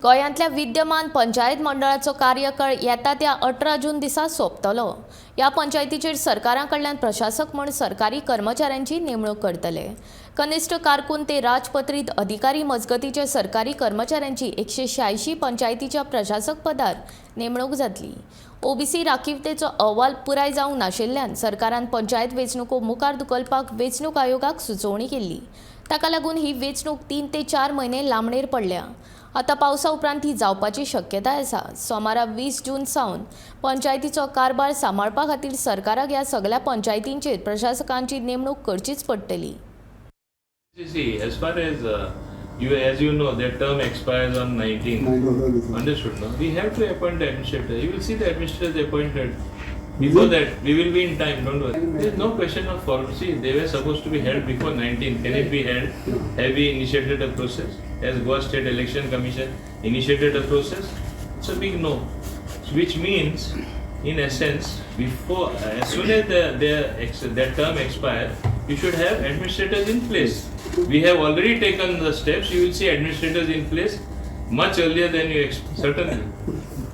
गोंयांतल्या विद्यमान पंचायत मंडळाचो कार्यकाळ येता त्या 18 जून दिसा सोंपतलो। ह्या पंचायतीचेर सरकारा कडल्यान प्रशासक म्हूण सरकारी कर्मचाऱ्यांची नेमणूक करतले। कनिष्ठ कारकून ते राजपत्रित अधिकारी मजगतीच्या सरकारी कर्मचाऱ्यांची 186 पंचायतीच्या प्रशासक पदार नेमणूक जातली। ओबीसी राखीवतेचो अहवाल पुराय जावंक नाशिल्ल्यान सरकारान पंचायत वेंचणुको मुखार धुकलपाक वेंचणूक आयोगाक सुचोवणी केल्ली। ताका लागून ही वेंचणूक 3 ते 4 म्हयने लांबणेर पडल्या। आता पावसा उपरांत ही जावपाची शक्यताय आसा। सोमारा 20 जून सावन पंचायतीचो कारभार सांबाळपा खातीर सरकाराक ह्या सगळ्या पंचायतींचेर प्रशासकांची नेमणूक करचीच पडटली। As far as you know, their term expires on 19th. Understood? No, we have to appoint the administrator. You will see the administrator appointed. Before that, we will be in time. Don't worry. There is no question of form. See, they were supposed to be held before 19th. Can it be held? Have we initiated a process? Has Goa State Election Commission initiated a process? It's a big no. Which means, in essence, before as soon as their term expires, you should have administrators in place. We have already taken the steps. You will see administrators in place much earlier than you expect. Certainly.